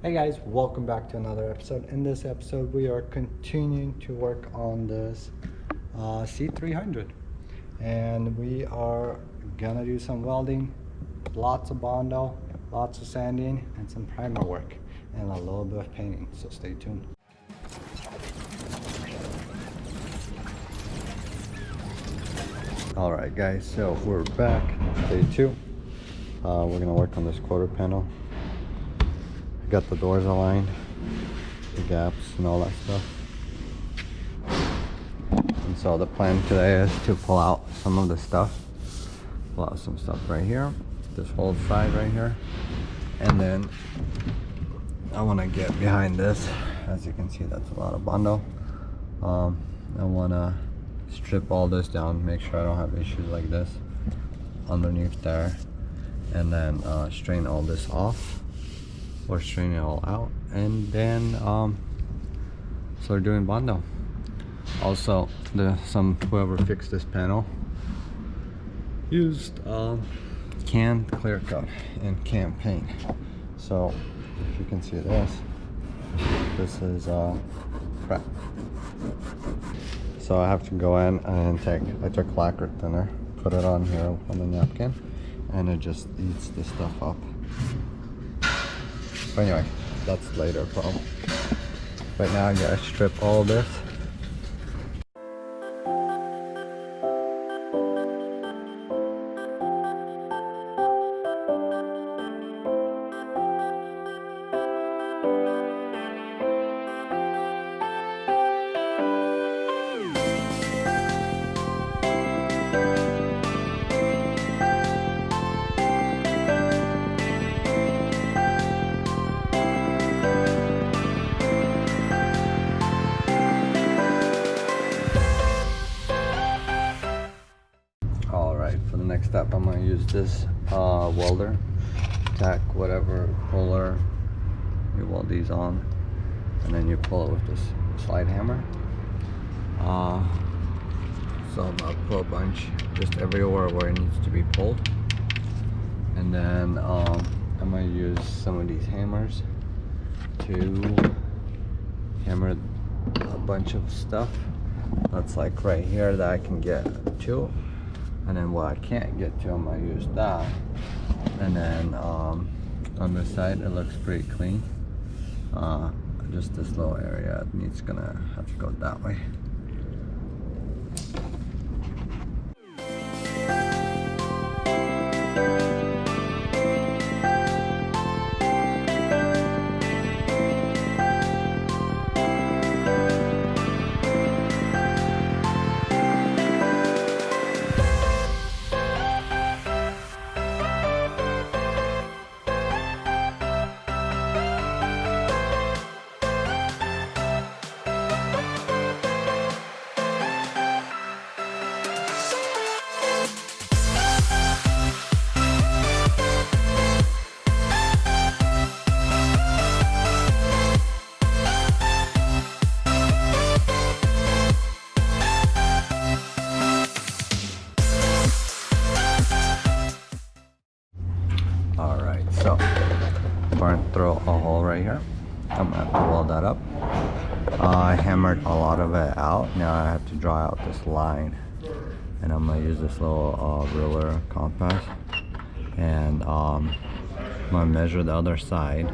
Hey guys, welcome back to another episode. In this episode, we are continuing to work on this C300, and we are gonna do some welding, lots of bondo, lots of sanding, and some primer work, and a little bit of painting. So stay tuned. All right, guys. So we're back, day two. We're gonna work on this quarter panel. Got the doors aligned, the gaps and all that stuff. And so the plan today is to pull out some of the stuff. Pull out some stuff right here, this whole side right here. And then I want to get behind this. As you can see, that's a lot of bondo. I want to strip all this down, make sure I don't have issues like this underneath there. And then strain all this off. Or strain it all out, and then start doing bondo. Also, whoever fixed this panel used can clear coat and can paint. So if you can see this is crap. So I have to go in and I took lacquer thinner, put it on here on the napkin, and it just eats this stuff up. But anyway, that's later problem. Right now I gotta strip all this. For the next step, I'm going to use this welder, tack whatever puller, you weld these on, and then you pull it with this slide hammer. So I'm going to pull a bunch just everywhere where it needs to be pulled, and then I'm going to use some of these hammers to hammer a bunch of stuff that's like right here that I can get to. And then what I can't get to, I'm gonna use that. And then on this side, it looks pretty clean. Just this little area gonna have to go that way. So I'm going to throw a hole right here. I'm going to have to weld that up. I hammered a lot of it out. Now I have to draw out this line, and I'm going to use this little ruler compass, and I'm going to measure the other side,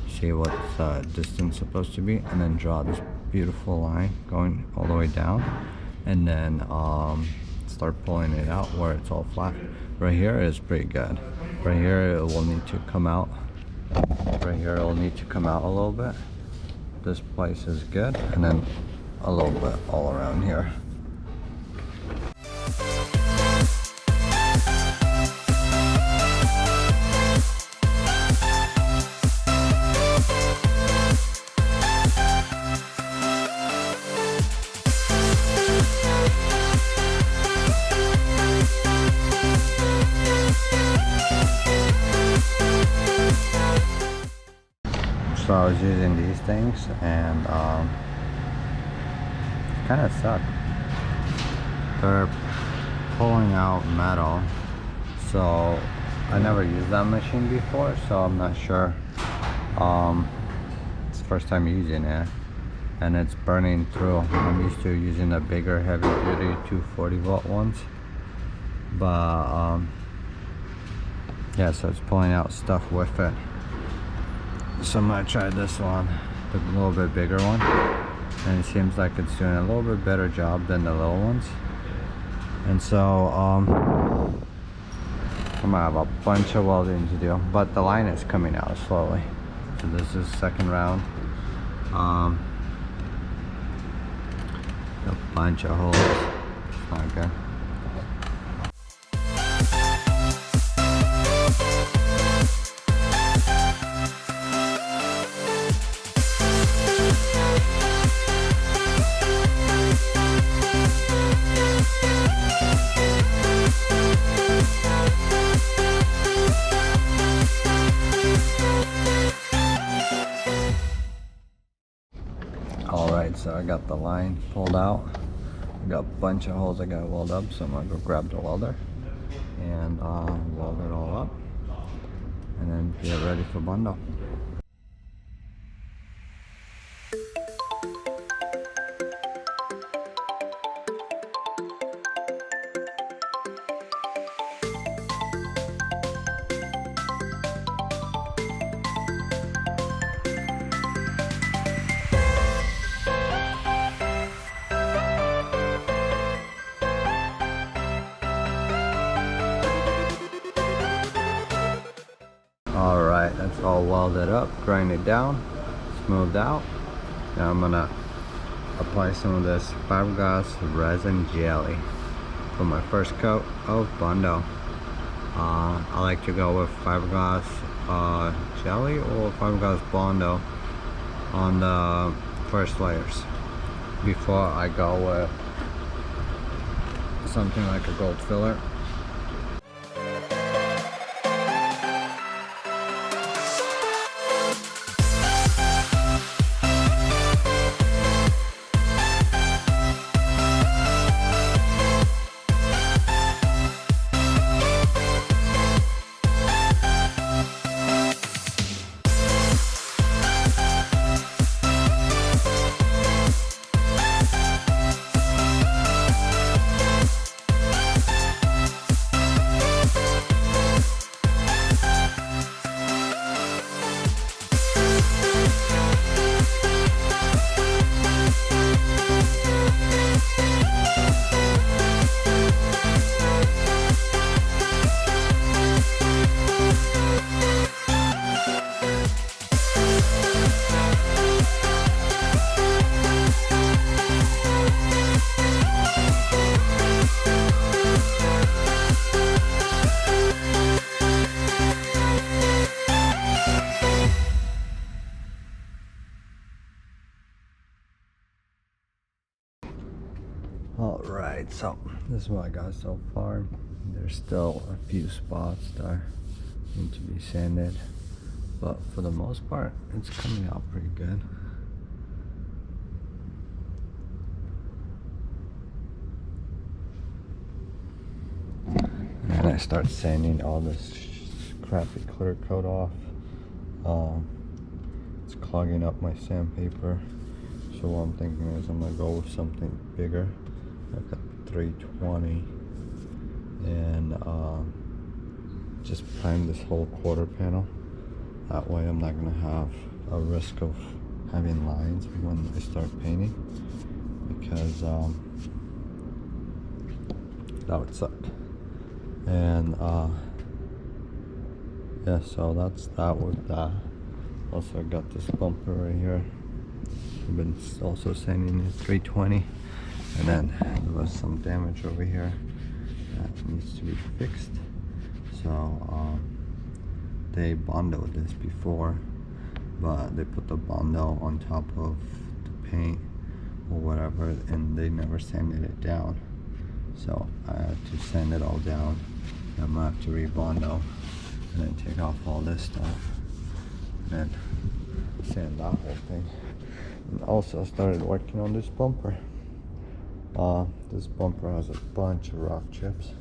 see what the distance is supposed to be, and then draw this beautiful line going all the way down, and then start pulling it out where it's all flat. Right here is pretty good. Right here it will need to come out. Right here it will need to come out a little bit. This place is good, and then a little bit all around here. So I was using these things, and kind of suck. They're pulling out metal, so I never used that machine before, so I'm not sure first time using it, and it's burning through. I'm used to using the bigger heavy duty 240 volt ones, but yeah, so it's pulling out stuff with it. So I'm gonna try this one, the little bit bigger one, and it seems like it's doing a little bit better job than the little ones. And so I'm gonna have a bunch of welding to do, but the line is coming out slowly. So this is second round. A bunch of holes. It's not good. Alright, so I got the line pulled out. I got a bunch of holes I gotta weld up, so I'm gonna go grab the welder and weld it all up and then get ready for bundle. Alright, that's all welded up, grind it down, smoothed out. Now I'm gonna apply some of this fiberglass resin jelly for my first coat of Bondo. I like to go with fiberglass jelly or fiberglass Bondo on the first layers before I go with something like a gold filler. Alright, so this is what I got so far. There's still a few spots that need to be sanded, but for the most part it's coming out pretty good. And I start sanding all this crappy clear coat off. It's clogging up my sandpaper, so what I'm thinking is I'm gonna go with something bigger, like a 320, and just prime this whole quarter panel. That way I'm not gonna have a risk of having lines when I start painting, because that would suck. And yeah, so that's that with that. Also, I got this bumper right here. I've been also sanding it 320, and then there was some damage over here that needs to be fixed. So they bondoed this before, but they put the bondo on top of the paint or whatever, and they never sanded it down. So I have to sand it all down. I'm gonna have to re-bondo and then take off all this stuff and then sand that whole thing. And also started working on this bumper. This bumper has a bunch of rock chips,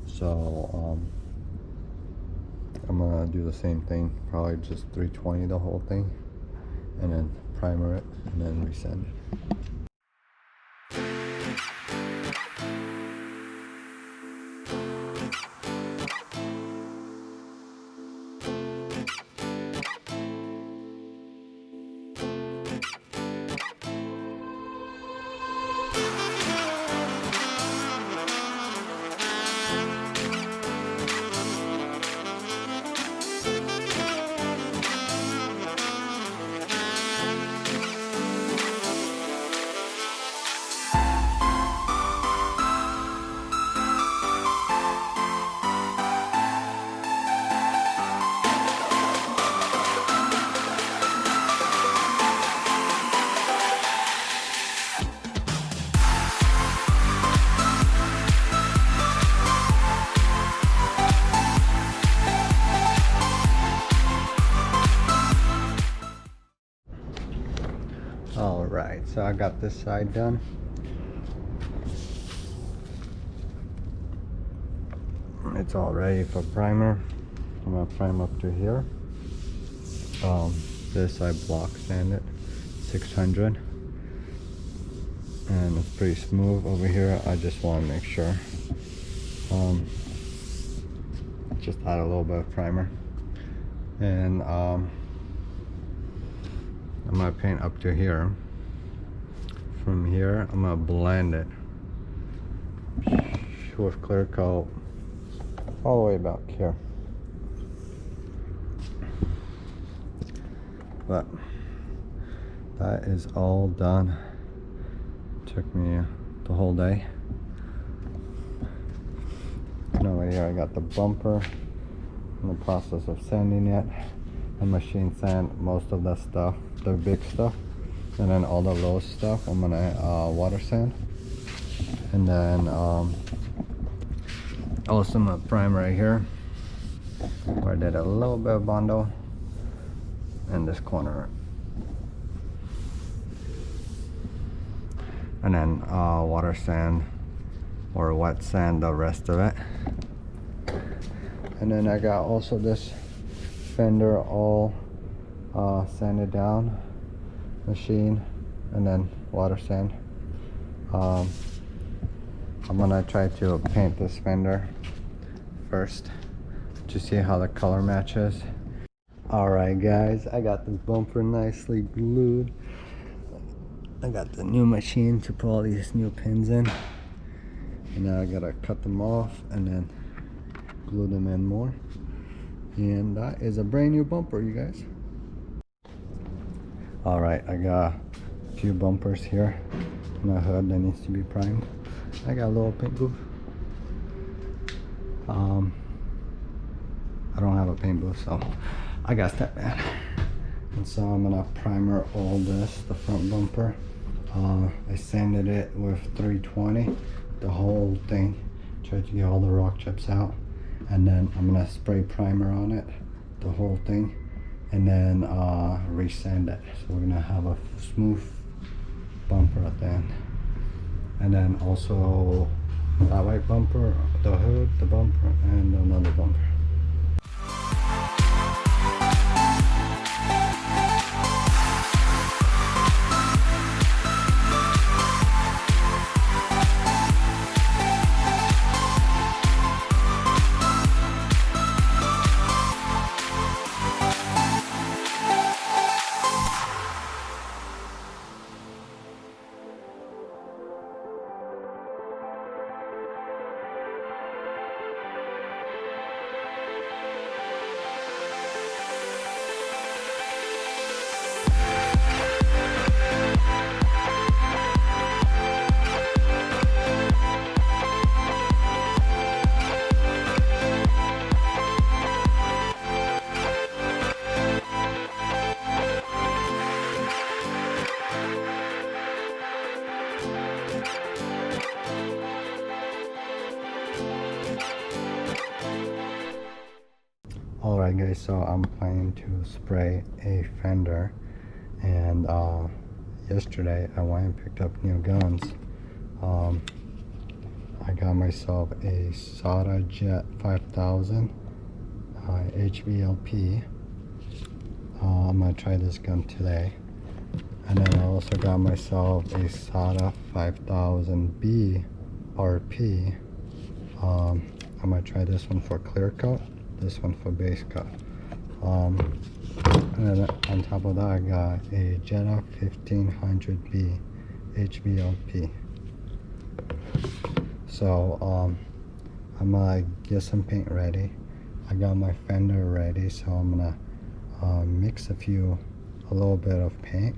so I'm gonna do the same thing, probably just 320 the whole thing, and then primer it and then resand it. Alright, so I got this side done. It's all ready for primer. I'm gonna prime up to here. This I block sanded 600, and it's pretty smooth over here. I just want to make sure. Just add a little bit of primer, and I'm gonna paint up to here. From here, I'm gonna blend it with clear coat all the way back here. But that is all done. Took me the whole day. Now right here I got the bumper. In the process of sanding it. I machine sand most of the stuff, the big stuff, and then all the low stuff I'm gonna water sand. And then also my prime right here, where I did a little bit of Bondo in this corner, and then water sand or wet sand the rest of it. And then I got also this fender all sanded down, machine, and then water sand. I'm gonna try to paint this fender first to see how the color matches. Alright guys, I got this bumper nicely glued. I got the new machine to put all these new pins in, and now I gotta cut them off and then glue them in more. And that is a brand new bumper, you guys. Alright, I got a few bumpers here. My hood that needs to be primed. I got a little paint booth. I don't have a paint booth, so I got step man. And so I'm gonna primer all this, the front bumper. I sanded it with 320, the whole thing. Tried to get all the rock chips out. And then I'm gonna spray primer on it, the whole thing, and then resand it. So we're gonna have a smooth bumper at the end. And then also that white bumper, the hood, the bumper, and another bumper. Alright guys, so I'm planning to spray a fender, and yesterday I went and picked up new guns. I got myself a Soda Jet 5000 HVLP. I'm gonna try this gun today. And then I also got myself a SATA 5000B RP. I might try this one for clear coat, this one for base coat. And then on top of that, I got a Jetta 1500B HVLP. So I'm gonna get some paint ready. I got my fender ready, so I'm gonna mix a little bit of paint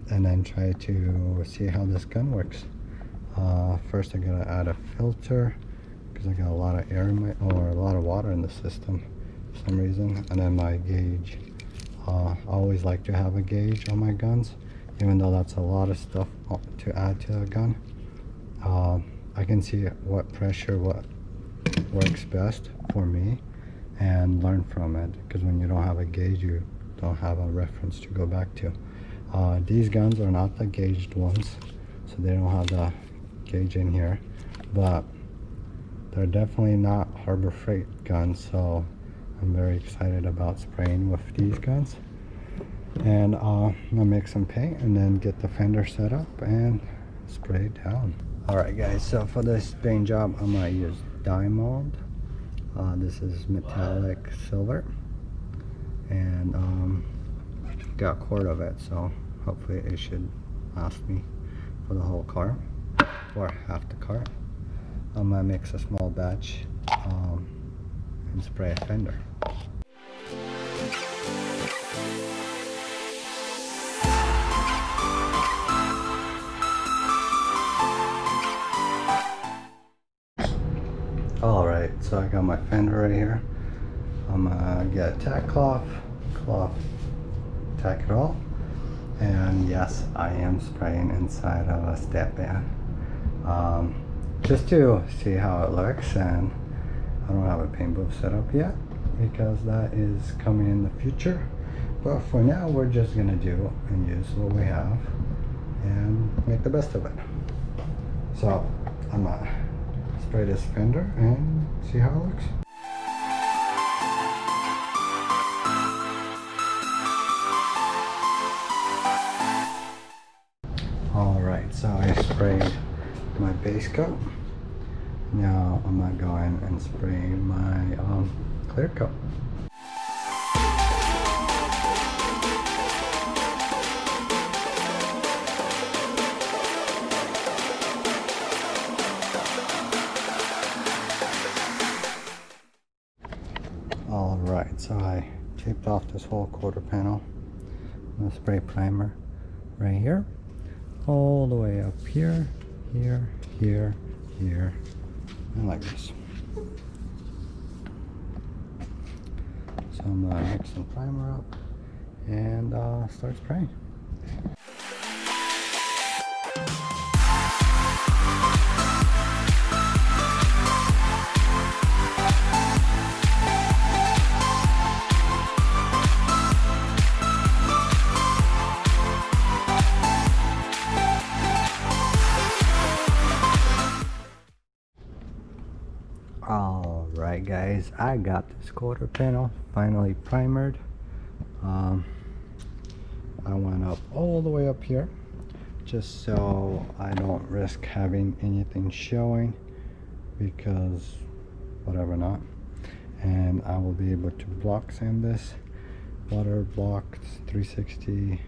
and then try to see how this gun works. First I gotta add a filter because I got a lot of air in my, or a lot of water in the system for some reason. And then my gauge. I always like to have a gauge on my guns, even though that's a lot of stuff to add to a gun. I can see what pressure, what works best for me, and learn from it, because when you don't have a gauge, you don't have a reference to go back to. These guns are not the gauged ones, so they don't have the gauge in here, but they're definitely not Harbor Freight guns, so I'm very excited about spraying with these guns. And I'll make some paint and then get the fender set up and spray it down. Alright guys, so for this paint job I'm gonna use diamond. This is metallic silver, and got a quart of it, so hopefully it should last me for the whole car, or half the car. I'm gonna mix a small batch and spray a fender. Alright, so I got my fender right here. I'm gonna get a tack cloth, tack it all. And yes, I am spraying inside of a step band. Just to see how it looks, and I don't have a paint booth set up yet because that is coming in the future. But for now, we're just gonna do and use what we have and make the best of it. So I'm gonna spray this fender and see how it looks. Alright, so I sprayed my base coat. Now I'm gonna go in and spray my clear coat. Alright, so I taped off this whole quarter panel. I'm gonna spray primer right here, all the way up here, here, here, here, and like this. So I'm gonna mix some primer up and start spraying. Alright guys, I got this quarter panel finally primered. I went up all the way up here just so I don't risk having anything showing, because whatever not. And I will be able to block sand this, water blocked 360,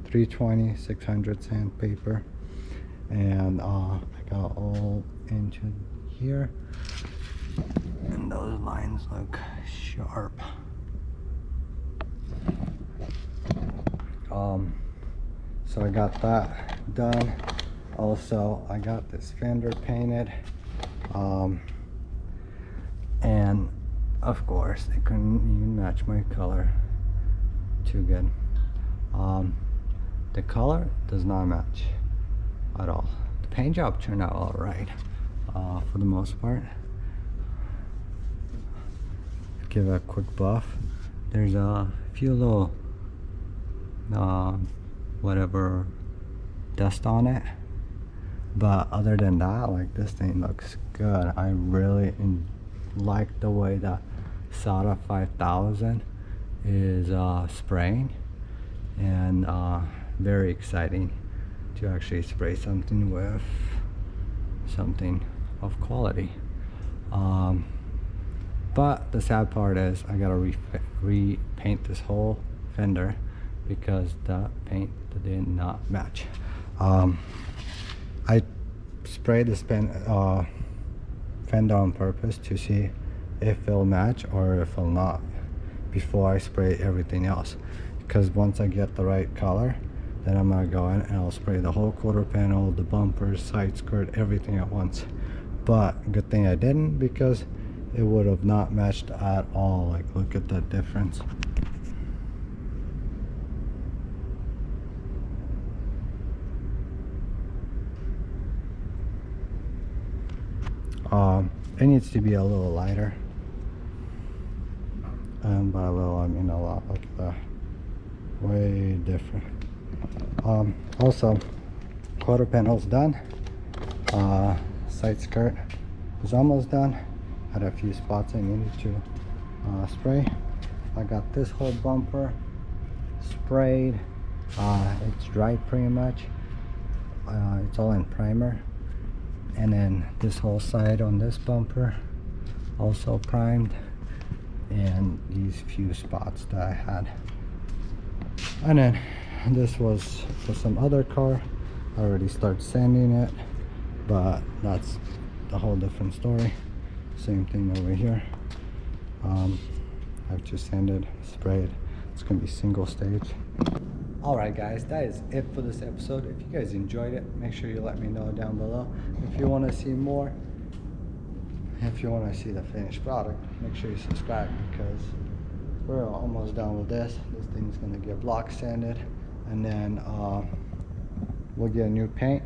320, 600 sandpaper. And I got all into here, and those lines look sharp. So I got that done. Also, I got this fender painted, and of course they couldn't even match my color too good. The color does not match at all. The paint job turned out all right for the most part. Give it a quick buff. There's a few little whatever dust on it, but other than that, like, this thing looks good. I really like the way that SATA 5000 is spraying, and very exciting to actually spray something with something of quality. But the sad part is I gotta repaint this whole fender because the paint did not match. I sprayed this fender on purpose to see if it'll match or if it'll not before I spray everything else, because once I get the right color, then I'm gonna go in and I'll spray the whole quarter panel, the bumpers, side skirt, everything at once. But good thing I didn't, because it would have not matched at all. Like, look at that difference. It needs to be a little lighter, and by a little I mean a lot. Look at that, way different. Also, quarter panel's done. Side skirt is almost done. Had a few spots I needed to spray. I got this whole bumper sprayed. It's dried pretty much. It's all in primer. And then this whole side on this bumper also primed, and these few spots that I had. And then this was for some other car. I already started sanding it, but that's the whole different story. Same thing over here. I've just sanded, sprayed. It's gonna be single stage. Alright guys, that is it for this episode. If you guys enjoyed it, make sure you let me know down below. If you want to see more, if you want to see the finished product, make sure you subscribe, because we're almost done with this. This thing's gonna get block sanded, and then we'll get a new paint.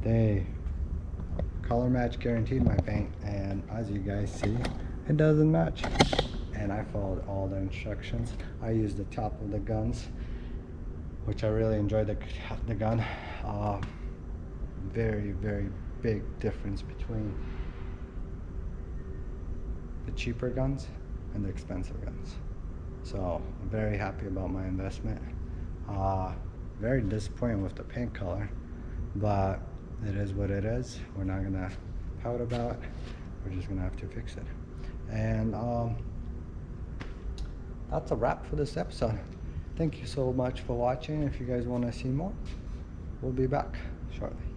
They color match guaranteed my paint, and as you guys see, it doesn't match. And I followed all the instructions. I used the top of the guns, which I really enjoyed the gun. Very, very big difference between the cheaper guns and the expensive guns. So I'm very happy about my investment. Very disappointed with the paint color, but it is what it is. We're not gonna pout about it. We're just gonna have to fix it. And that's a wrap for this episode. Thank you so much for watching. If you guys want to see more, we'll be back shortly.